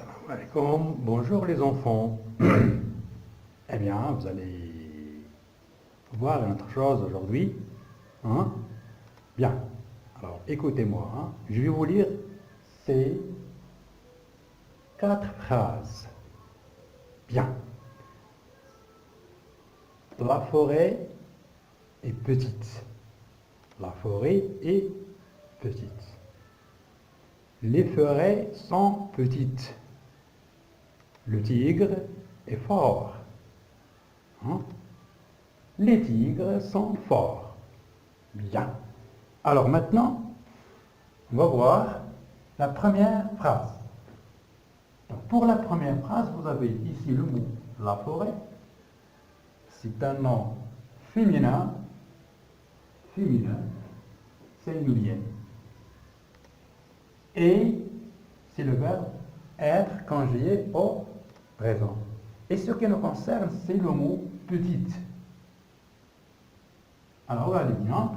Salam alaikum. Bonjour les enfants. Eh bien, vous allez voir une autre chose aujourd'hui. Hein? Bien. Alors, écoutez-moi. Hein. Je vais vous lire ces 4 phrases. Bien. La forêt est petite. La forêt est petite. Les forêts sont petites. Le tigre est fort. Hein? Les tigres sont forts. Bien. Alors maintenant, on va voir la première phrase. Donc pour la première phrase, vous avez ici le mot la forêt. C'est un nom féminin, singulier. Et c'est le verbe être conjugué au présent. Et ce qui nous concerne, c'est le mot petite. Alors regardez bien.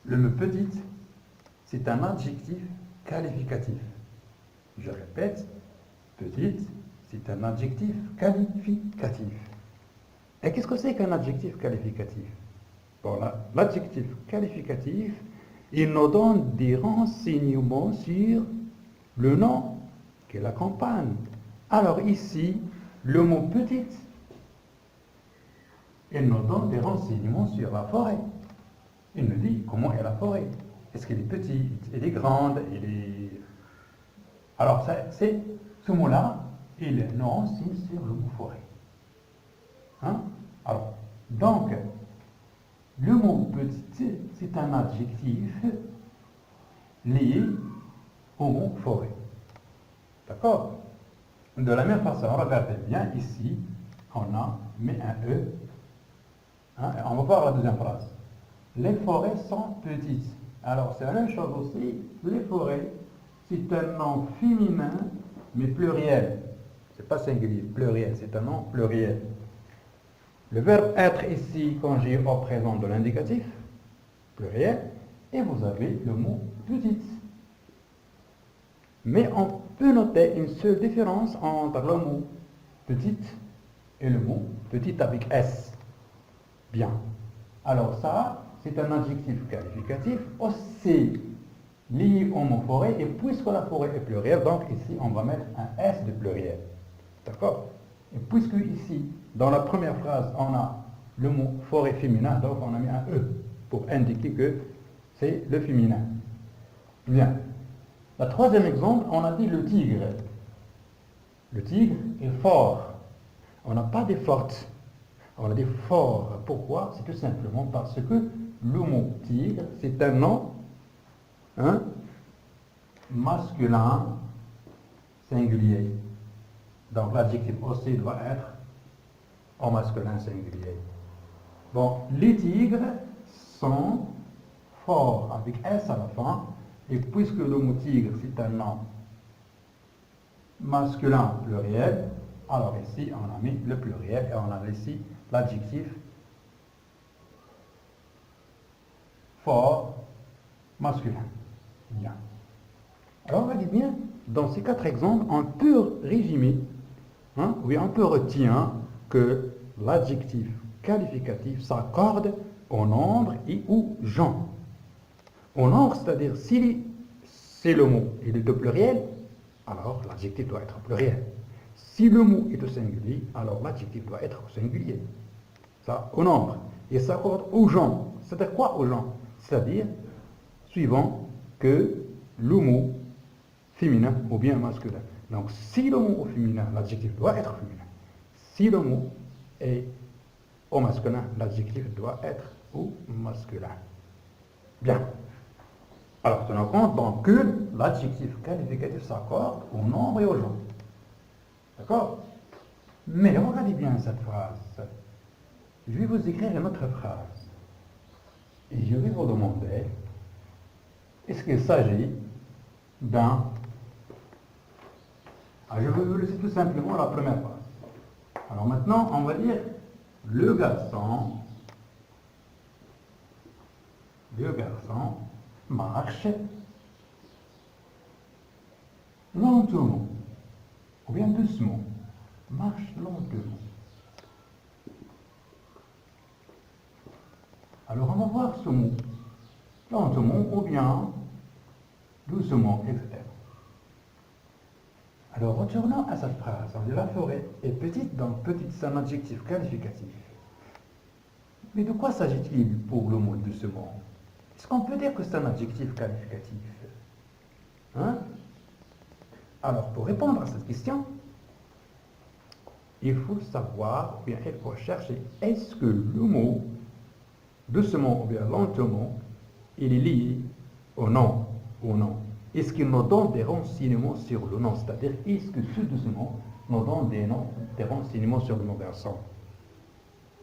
Le mot petite, c'est un adjectif qualificatif. Je répète, petite, c'est un adjectif qualificatif. Et qu'est-ce que c'est qu'un adjectif qualificatif? Bon, l'adjectif qualificatif, il nous donne des renseignements sur le nom qui l'accompagne. Alors ici, le mot petite, il nous donne des renseignements sur la forêt. Il nous dit comment est la forêt. Est-ce qu'elle est petite, elle est grande, elle est... Alors c'est ce mot-là, il nous renseigne sur le mot forêt. Hein? Alors, donc, le mot petite, c'est un adjectif lié au mot forêt. D'accord? De la même façon, regardez bien ici, on a mis un E. Hein, on va voir la deuxième phrase. Les forêts sont petites. Alors c'est la même chose aussi. Les forêts, c'est un nom féminin, mais pluriel. C'est pas singulier, pluriel, c'est un nom pluriel. Le verbe être ici conjugué au présent de l'indicatif, pluriel, et vous avez le mot petite. Mais on peut noter une seule différence entre le mot petite et le mot petite avec S. Bien. Alors ça, c'est un adjectif qualificatif aussi lié au mot forêt, et puisque la forêt est plurielle, donc ici on va mettre un S de pluriel. D'accord? Et puisque ici, dans la première phrase, on a le mot forêt féminin, donc on a mis un E pour indiquer que c'est le féminin. Bien. Le troisième exemple, on a dit le tigre. Le tigre est fort. On n'a pas dit forte. On a dit fort. Pourquoi? C'est tout simplement parce que le mot tigre, c'est un nom masculin singulier. Donc l'adjectif aussi doit être au masculin singulier. Bon, les tigres sont forts avec S à la fin. Et puisque le mot tigre, c'est un nom masculin pluriel, alors ici, on a mis le pluriel et on a ici l'adjectif fort masculin. Bien. Alors, on va dire bien, dans ces 4 exemples, on peut résumer, on peut retenir que l'adjectif qualificatif s'accorde au nombre et au genre. Au nombre, c'est-à-dire si c'est le mot il est au pluriel, alors l'adjectif doit être au pluriel. Si le mot est au singulier, alors l'adjectif doit être au singulier. Ça, au nombre. Et ça s'accorde au genre. C'est-à-dire quoi au genre? C'est-à-dire, suivant que le mot féminin ou bien masculin. Donc, si le mot au féminin, l'adjectif doit être féminin. Si le mot est au masculin, l'adjectif doit être au masculin. Bien. Alors, tenons compte donc que l'adjectif qualificatif s'accorde au nombre et au genre. D'accord? Mais regardez bien cette phrase. Je vais vous écrire une autre phrase. Et je vais vous demander, est-ce qu'il s'agit d'un... je vais vous laisser tout simplement la première phrase. Alors maintenant, on va dire le garçon marche lentement, ou bien doucement. Marche lentement. Alors on va voir ce mot. Lentement ou bien doucement, etc. Alors retournons à cette phrase. On dit la forêt est petite, donc petite c'est un adjectif qualificatif. Mais de quoi s'agit-il pour le mot doucement? Est-ce qu'on peut dire que c'est un adjectif qualificatif? Hein? Alors pour répondre à cette question, il faut savoir, ou bien il faut chercher, est-ce que le mot doucement ou bien lentement, il est lié au nom ou non? Est-ce qu'il nous donne des renseignements sur le nom? C'est-à-dire, est-ce que ce doucement nous donne des renseignements sur le nom garçon?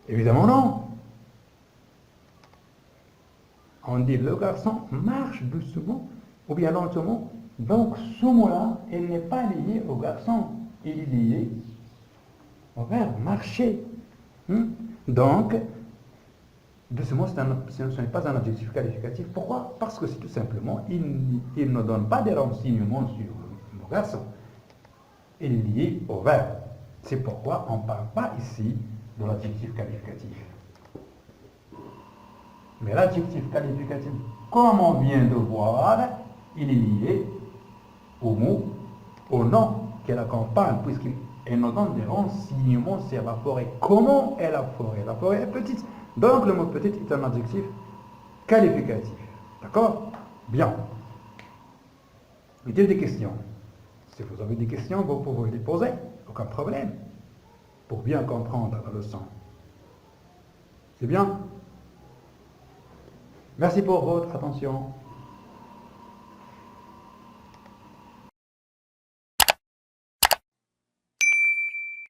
Évidemment non. On dit le garçon marche doucement ou bien lentement. Donc ce mot-là, il n'est pas lié au garçon, il est lié au verbe marcher. Donc, doucement, ce n'est pas un adjectif qualificatif. Pourquoi? Parce que c'est tout simplement, il ne donne pas des renseignements sur le garçon. Il est lié au verbe. C'est pourquoi on ne parle pas ici de l'adjectif qualificatif. Mais l'adjectif qualificatif, comme on vient de voir, il est lié au mot, au nom qu'elle accompagne, puisqu'il nous donne des renseignements sur la forêt. Comment est la forêt? La forêt est petite. Donc le mot petite est un adjectif qualificatif. D'accord? Bien. Y a-t-il des questions? Si vous avez des questions, vous pouvez les poser. Aucun problème. Pour bien comprendre la leçon. C'est bien? Merci pour votre attention.